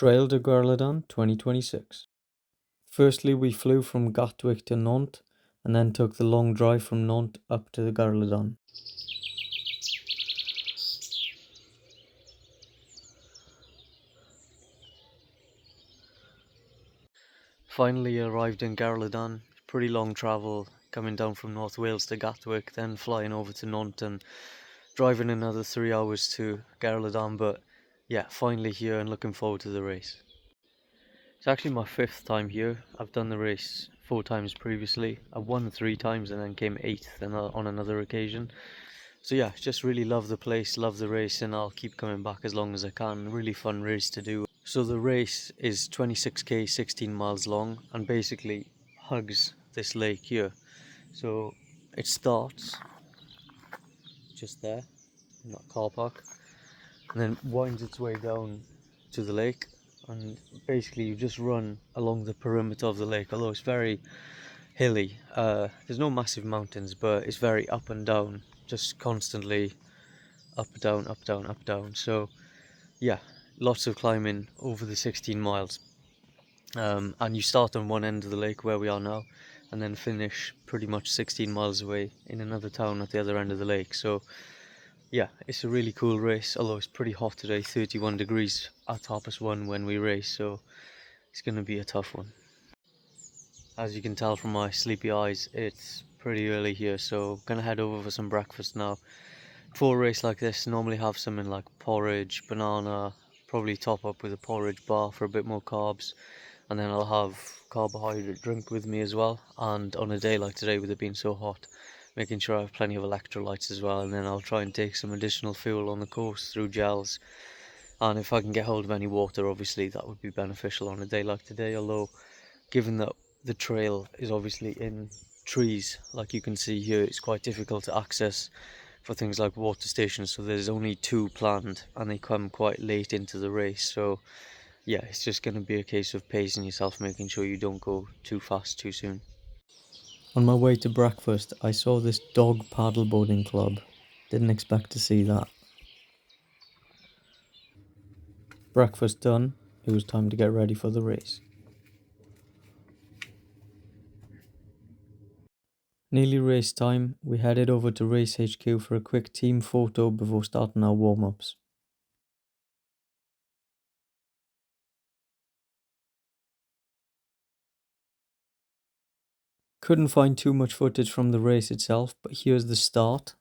Trail de Guerledan 2026. Firstly, we flew from Gatwick to Nantes and then took the long drive from Nantes up to the Guerledan. Finally arrived in Guerledan. Pretty long travel, coming down from North Wales to Gatwick, then flying over to Nantes and driving another 3 hours to Guerledan, but yeah, finally here and looking forward to the race. It's actually my 5th time here. I've done the race 4 times previously. I won 3 times and then came 8th on another occasion. So yeah, just really love the place, love the race, and I'll keep coming back as long as I can. Really fun race to do. So the race is 26k, 16 miles long, and basically hugs this lake here. So it starts just there, in that car park, and then winds its way down to the lake, and basically you just run along the perimeter of the lake, although it's very hilly. There's no massive mountains, but it's very up and down, just constantly up, down, up, down, up, down. So yeah, lots of climbing over the 16 miles. And you start on one end of the lake where we are now, and then finish pretty much 16 miles away in another town at the other end of the lake. So yeah, it's a really cool race, although it's pretty hot today, 31 degrees at 1:30 when we race, so it's going to be a tough one. As you can tell from my sleepy eyes, it's pretty early here, so gonna head over for some breakfast now. For a race like this, normally have something like porridge, banana, probably top up with a porridge bar for a bit more carbs, and then I'll have carbohydrate drink with me as well. And on a day like today, with it being so hot, making sure I have plenty of electrolytes as well, and then I'll try and take some additional fuel on the course through gels. And if I can get hold of any water, obviously that would be beneficial on a day like today, although given that the trail is obviously in trees, like you can see here, it's quite difficult to access for things like water stations, so there's only 2 planned and they come quite late into the race. So yeah, it's just going to be a case of pacing yourself, making sure you don't go too fast too soon. On my way to breakfast, I saw this dog paddleboarding club. Didn't expect to see that. Breakfast done, it was time to get ready for the race. Nearly race time, we headed over to Race HQ for a quick team photo before starting our warm-ups. Couldn't find too much footage from the race itself, but here's the start.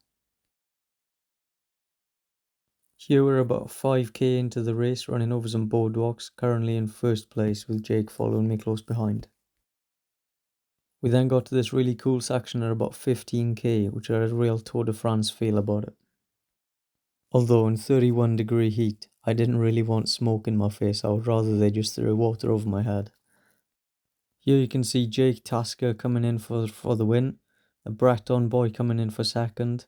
Here we're about 5k into the race, running over some boardwalks, currently in first place with Jake following me close behind. We then got to this really cool section at about 15k, which had a real Tour de France feel about it. Although in 31-degree heat, I didn't really want smoke in my face, I would rather they just threw water over my head. Here you can see Jake Tasker coming in for the win, a Breton boy coming in for second,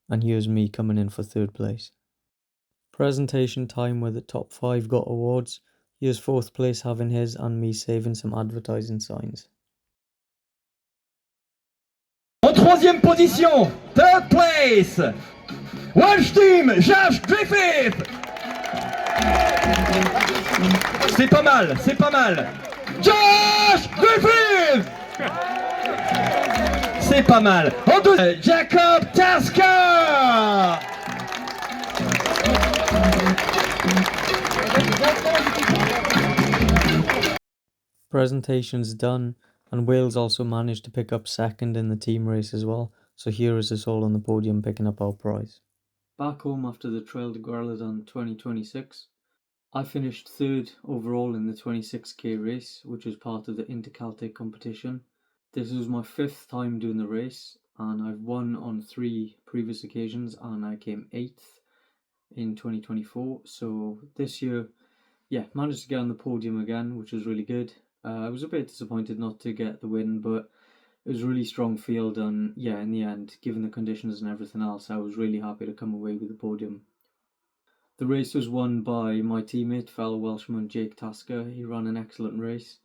and here's me coming in for third place. Presentation time where the top 5 got awards. Here's 4th place having his and me saving some advertising signs. En 3e position, 3rd place, Welsh Team, Josh Griffith. C'est pas mal, c'est pas mal. Josh Griffith. C'est pas mal. En 2, Jacob Tasker. Presentation's done, and Wales also managed to pick up second in the team race as well, so here is us all on the podium picking up our prize. Back home after the Trail de Guerledan 2026, I finished 3rd overall in the 26k race, which was part of the Inter-Celtic competition. This was my 5th time doing the race, and I've won on 3 previous occasions, and I came 8th in 2024, so this year, yeah, managed to get on the podium again, which was really good. I was a bit disappointed not to get the win, but it was a really strong field, and yeah, in the end, given the conditions and everything else, I was really happy to come away with the podium. The race was won by my teammate, fellow Welshman Jake Tasker. He ran an excellent race.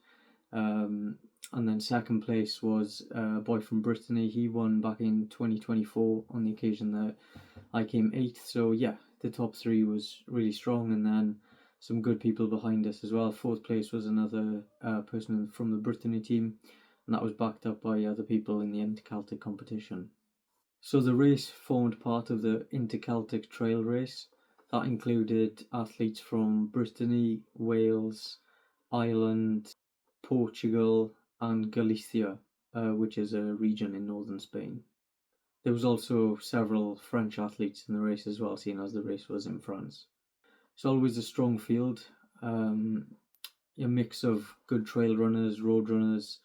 And then second place was a boy from Brittany. He won back in 2024 on the occasion that I came 8th. So yeah, the top 3 was really strong, and then some good people behind us as well. Fourth place was another person from the Brittany team, and that was backed up by other people in the Inter-Celtic competition. So the race formed part of the Inter-Celtic Trail Race. That included athletes from Brittany, Wales, Ireland, Portugal, and Galicia, which is a region in northern Spain. There was also several French athletes in the race as well, seeing as the race was in France. It's always a strong field, a mix of good trail runners, road runners,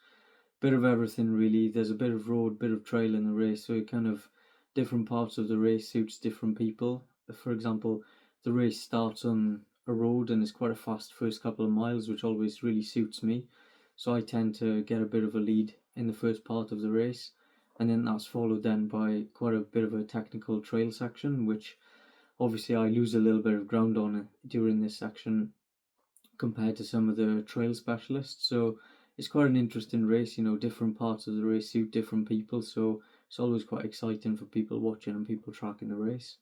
bit of everything really. There's a bit of road, bit of trail in the race, so it kind of different parts of the race suits different people. For example, the race starts on a road and it's quite a fast first couple of miles, which always really suits me. So I tend to get a bit of a lead in the first part of the race, and then that's followed then by quite a bit of a technical trail section, which obviously I lose a little bit of ground on during this section compared to some of the trail specialists. So it's quite an interesting race. Different parts of the race suit different people, so it's always quite exciting for people watching and people tracking the race.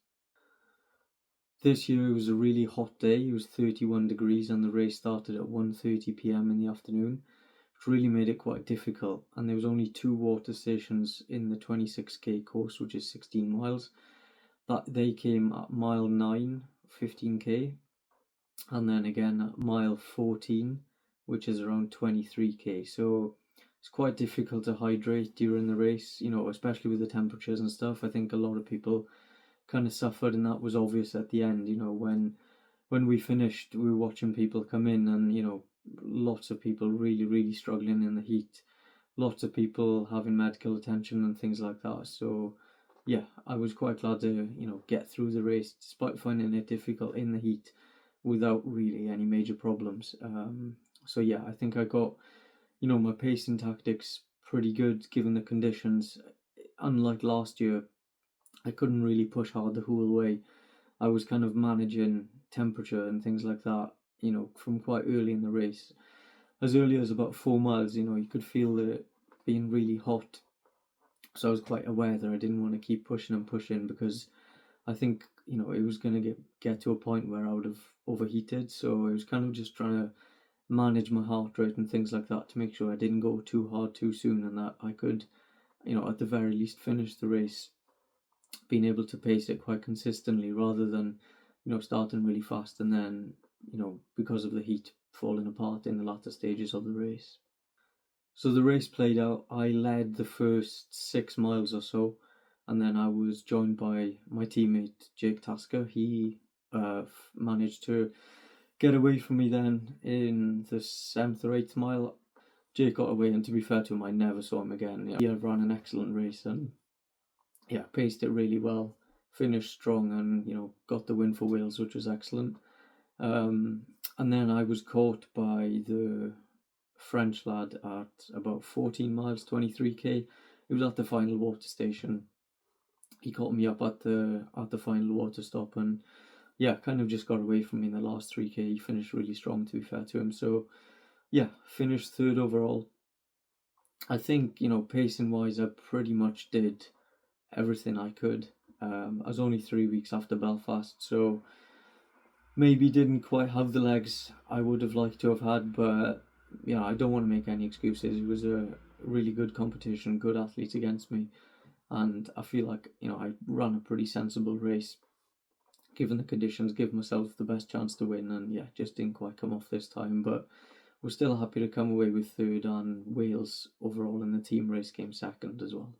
This year it was a really hot day. It was 31 degrees and the race started at 1:30 p.m. in the afternoon, which really made it quite difficult. And there was only 2 water stations in the 26k course, which is 16 miles. That they came at mile 9, 15k, and then again at mile 14, which is around 23k. So it's quite difficult to hydrate during the race, especially with the temperatures and stuff. I think a lot of people kind of suffered, and that was obvious at the end. When we finished, we were watching people come in, and lots of people really, really struggling in the heat. Lots of people having medical attention and things like that. So yeah, I was quite glad to get through the race despite finding it difficult in the heat without really any major problems. So yeah, I think I got my pacing tactics pretty good given the conditions. Unlike last year, I couldn't really push hard the whole way. I was kind of managing temperature and things like that, from quite early in the race. As early as about 4 miles, you could feel it being really hot. So I was quite aware that I didn't want to keep pushing and pushing, because I think it was going to get to a point where I would have overheated. So I was kind of just trying to manage my heart rate and things like that to make sure I didn't go too hard too soon, and that I could at the very least finish the race being able to pace it quite consistently, rather than starting really fast and then because of the heat falling apart in the latter stages of the race. So the race played out. I led the first 6 miles or so, and then I was joined by my teammate Jake Tasker. He managed to get away from me then in the 7th or 8th mile. Jake got away, and to be fair to him, I never saw him again. He ran an excellent race and paced it really well, finished strong, and got the win for Wales, which was excellent. And then I was caught by the French lad at about 14 miles, 23k. It was at the final water station. He caught me up at the final water stop, and kind of just got away from me in the last 3k. He finished really strong, to be fair to him. So finished 3rd overall. I think pacing wise, I pretty much did everything I could. I was only 3 weeks after Belfast, so maybe didn't quite have the legs I would have liked to have had, but I don't want to make any excuses. It was a really good competition, good athletes against me, and I feel like I ran a pretty sensible race given the conditions, give myself the best chance to win, and just didn't quite come off this time, but we're still happy to come away with 3rd, and Wales overall in the team race came 2nd as well.